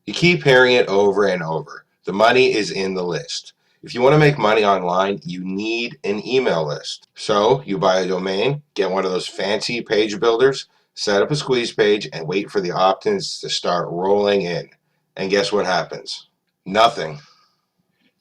You keep hearing it over and over. The money is in the list. If you want to make money online, you need an email list. So you buy a domain, get one of those fancy page builders, set up a squeeze page, and wait for the opt-ins to start rolling in. And guess what happens? Nothing.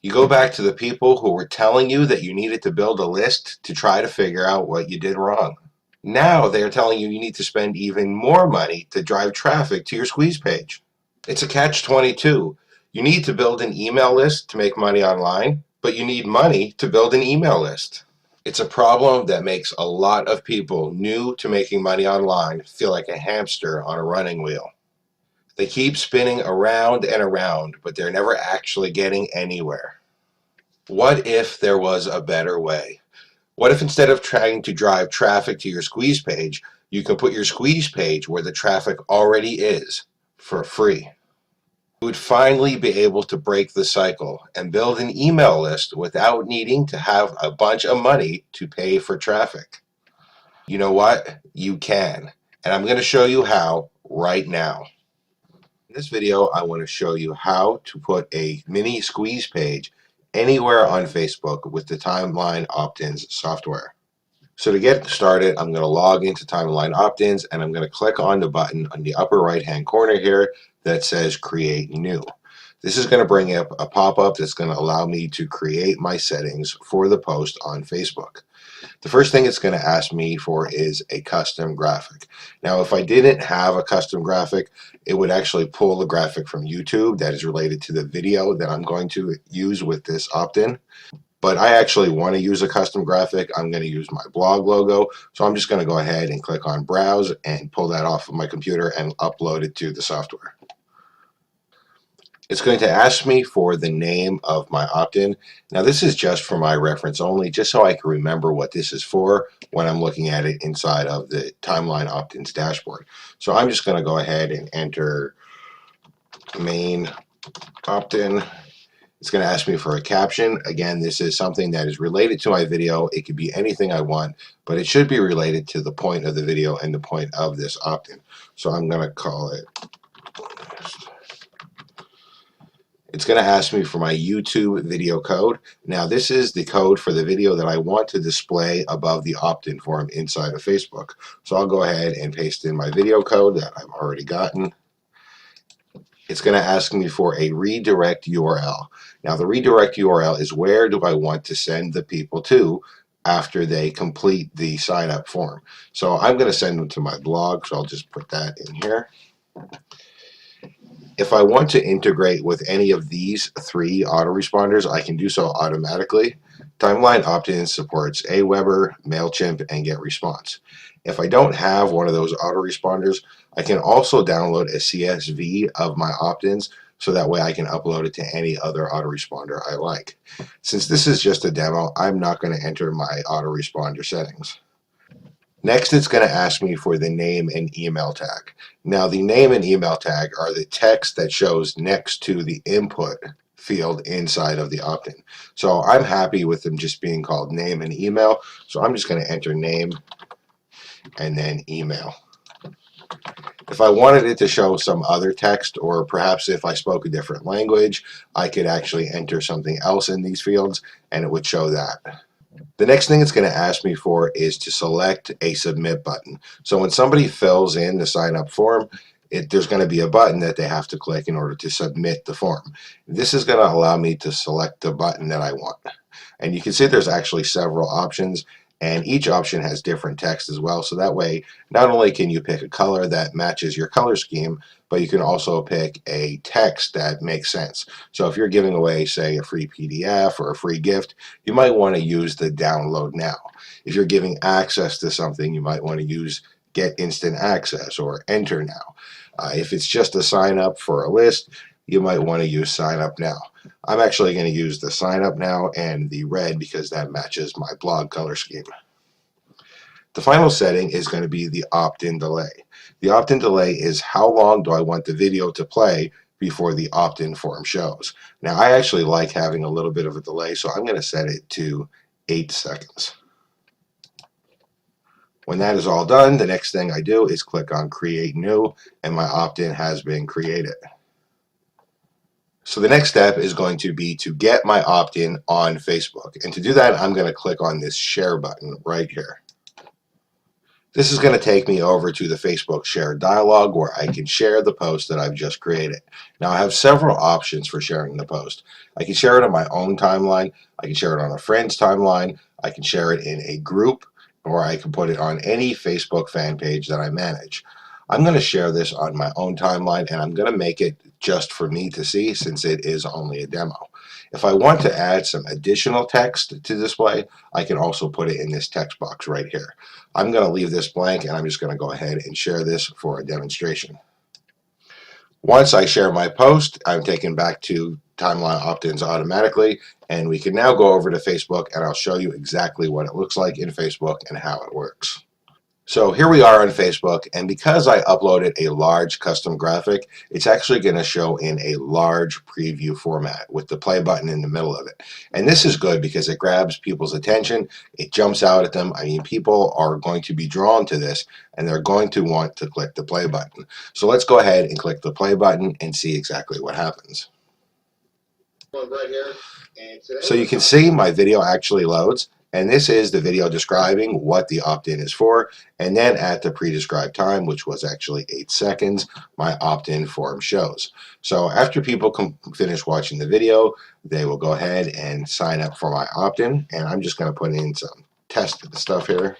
You go back to the people who were telling you that you needed to build a list to try to figure out what you did wrong. Now they're telling you need to spend even more money to drive traffic to your squeeze page. It's a catch-22. You need to build an email list to make money online, but you need money to build an email list. It's a problem that makes a lot of people new to making money online feel like a hamster on a running wheel. They keep spinning around and around, but they're never actually getting anywhere. What if there was a better way? What if instead of trying to drive traffic to your squeeze page, you can put your squeeze page where the traffic already is for free? You would finally be able to break the cycle and build an email list without needing to have a bunch of money to pay for traffic. You know what? You can. And I'm going to show you how right now. In this video, I want to show you how to put a mini squeeze page anywhere on Facebook with the Timeline Opt-ins software. So to get started, I'm going to log into Timeline Opt-ins and I'm going to click on the button on the upper right hand corner here that says Create New. This is going to bring up a pop-up that's going to allow me to create my settings for the post on Facebook. The first thing it's going to ask me for is a custom graphic. Now, if I didn't have a custom graphic, it would actually pull the graphic from YouTube that is related to the video that I'm going to use with this opt-in. But I actually want to use a custom graphic. I'm going to use my blog logo. So I'm just going to go ahead and click on Browse and pull that off of my computer and upload it to the software. It's going to ask me for the name of my opt-in. Now this is just for my reference only, just so I can remember what this is for when I'm looking at it inside of the Timeline Opt-ins dashboard. So I'm just going to go ahead and enter main opt-in. It's going to ask me for a caption. Again, this is something that is related to my video. It could be anything I want, but it should be related to the point of the video and the point of this opt-in. So I'm going to call it. It's going to ask me for my YouTube video code. Now this is the code for the video that I want to display above the opt-in form inside of Facebook. So I'll go ahead and paste in my video code that I've already gotten. It's going to ask me for a redirect URL. Now the redirect URL is where do I want to send the people to after they complete the sign up form. So I'm going to send them to my blog, so I'll just put that in here. If I want to integrate with any of these three autoresponders, I can do so automatically. Timeline Opt-in supports Aweber, MailChimp, and GetResponse. If I don't have one of those autoresponders, I can also download a CSV of my opt-ins so that way I can upload it to any other autoresponder I like. Since this is just a demo, I'm not going to enter my autoresponder settings. Next, it's going to ask me for the name and email tag. Now, the name and email tag are the text that shows next to the input field inside of the opt-in. So I'm happy with them just being called name and email. So I'm just going to enter name and then email. If I wanted it to show some other text, or perhaps if I spoke a different language, I could actually enter something else in these fields and it would show that. The next thing it's going to ask me for is to select a submit button. So when somebody fills in the sign up form, there's going to be a button that they have to click in order to submit the form. This is going to allow me to select the button that I want. And you can see there's actually several options, and each option has different text as well. So that way, not only can you pick a color that matches your color scheme, but you can also pick a text that makes sense. So if you're giving away, say, a free PDF or a free gift, you might want to use the download now. If you're giving access to something, you might want to use get instant access or enter now. If it's just a sign up for a list, you might want to use sign up now. I'm actually going to use the sign up now and the red because that matches my blog color scheme. The final setting is going to be the opt-in delay. The opt-in delay is how long do I want the video to play before the opt-in form shows. Now I actually like having a little bit of a delay, so I'm going to set it to 8 seconds. When that is all done, the next thing I do is click on Create New, and my opt-in has been created. So the next step is going to be to get my opt-in on Facebook. And to do that, I'm going to click on this share button right here. This is going to take me over to the Facebook share dialog where I can share the post that I've just created. Now I have several options for sharing the post. I can share it on my own timeline, I can share it on a friend's timeline, I can share it in a group, or I can put it on any Facebook fan page that I manage. I'm going to share this on my own timeline, and I'm going to make it just for me to see since it is only a demo. If I want to add some additional text to display, I can also put it in this text box right here. I'm going to leave this blank, and I'm just going to go ahead and share this for a demonstration. Once I share my post, I'm taken back to timeline opt-ins automatically, and we can now go over to Facebook, and I'll show you exactly what it looks like in Facebook and how it works. So here we are on Facebook, and because I uploaded a large custom graphic, it's actually going to show in a large preview format with the play button in the middle of it. And this is good because it grabs people's attention, it jumps out at them. I mean, people are going to be drawn to this, and they're going to want to click the play button. So let's go ahead and click the play button and see exactly what happens. So you can see my video actually loads, and this is the video describing what the opt-in is for, and then at the pre-described time, which was actually 8 seconds, my opt-in form shows. So after people finish watching the video, they will go ahead and sign up for my opt-in, and I'm just going to put in some test stuff here.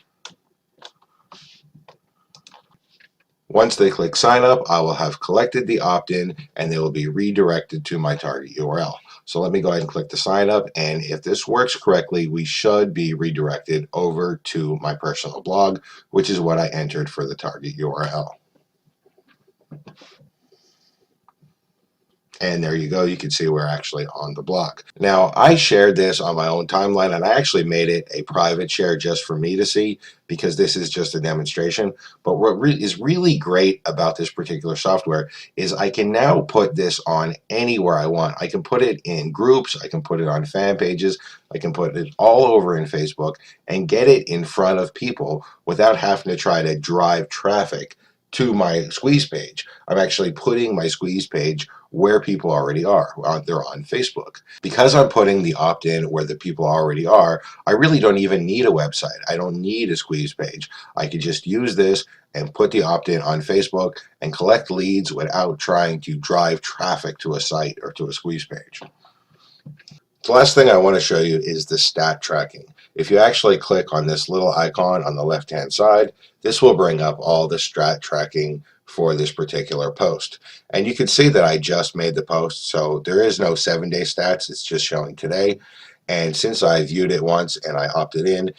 Once they click sign up, I will have collected the opt-in and they will be redirected to my target URL. So let me go ahead and click the sign up, and if this works correctly, we should be redirected over to my personal blog, which is what I entered for the target URL. And there you go, you can see we're actually on the blog. Now, I shared this on my own timeline, and I actually made it a private share just for me to see because this is just a demonstration. But what is really great about this particular software is I can now put this on anywhere I want. I can put it in groups, I can put it on fan pages, I can put it all over in Facebook and get it in front of people without having to try to drive traffic to my squeeze page. I'm actually putting my squeeze page where people already are. They're on Facebook. Because I'm putting the opt-in where the people already are, I really don't even need a website. I don't need a squeeze page. I could just use this and put the opt-in on Facebook and collect leads without trying to drive traffic to a site or to a squeeze page. The last thing I want to show you is the stat tracking. If you actually click on this little icon on the left-hand side, this will bring up all the stat tracking for this particular post. And you can see that I just made the post, so there is no 7-day stats, it's just showing today. And since I viewed it once and I opted in,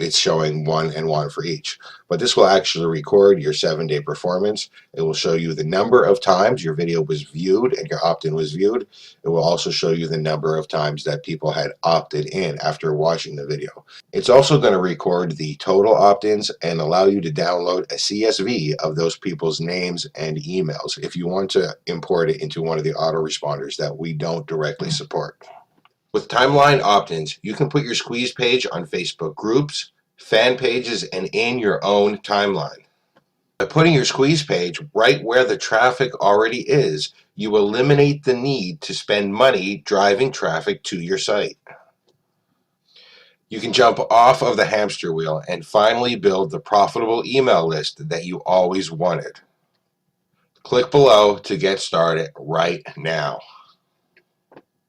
it's showing 1 and 1 for each. But this will actually record your 7-day performance. It will show you the number of times your video was viewed and your opt-in was viewed. It will also show you the number of times that people had opted in after watching the video. It's also going to record the total opt-ins and allow you to download a CSV of those people's names and emails if you want to import it into one of the autoresponders that we don't directly support. With timeline opt-ins, you can put your squeeze page on Facebook groups, fan pages, and in your own timeline. By putting your squeeze page right where the traffic already is, you eliminate the need to spend money driving traffic to your site. You can jump off of the hamster wheel and finally build the profitable email list that you always wanted. Click below to get started right now.